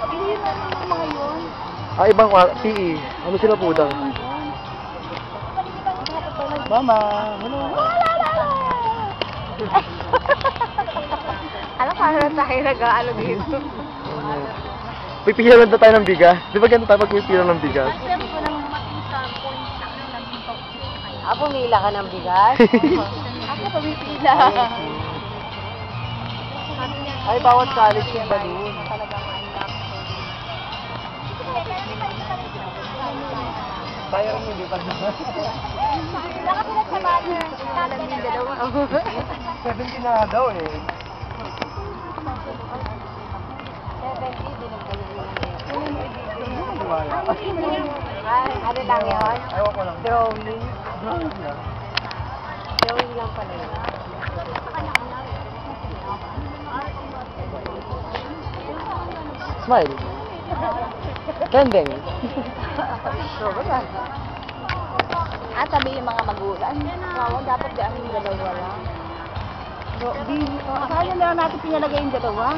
Hindi na naman mga yun. Ah, ibang PE. Ano sila po daw? Mama, hello. Alam paano na tayo nag-aalo dito? Pipilan na tayo ng bigas. Di ba ganito tayo pag pipilan ng bigas? Pumila ka ng bigas? Ako pumipila. Ay, bawat college yung balloon. Sayang hindi pa naman. Nakapilad sa banner. Alam yung dalawa. 70 na daw eh. 70, dinagdagan ano lang yun? Ayaw ko lang. Drawing. Drawing lang pala yun. Smile. Trending. Sabi yung mga magulang. Wow, dapat daan yung dalawa lang. Kaya na natin pinalagay yung dalawa.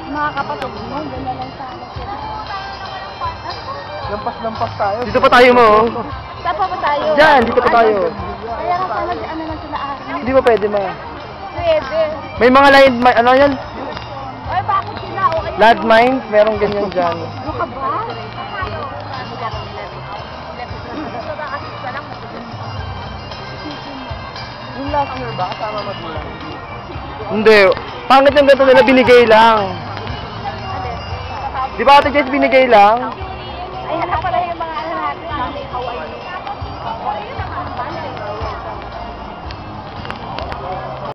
Mga kapatid mo, ganyan lang sana sila. Lampas-lampas tayo. Dito pa tayo mo. Saan pa tayo? Diyan, dito pa tayo. Kaya nga sana dyan na lang sila akin. Hindi ba pwede ma? Pwede. May mga line, ano yan? Ay, bakit sila? Okay. Landmines, merong ganyan dyan. Ano ka ba? Yung last year ba, kasama magulang? Hindi. Pangit yung ganito nila, binigay lang. Di ba Ate Jess, binigay lang?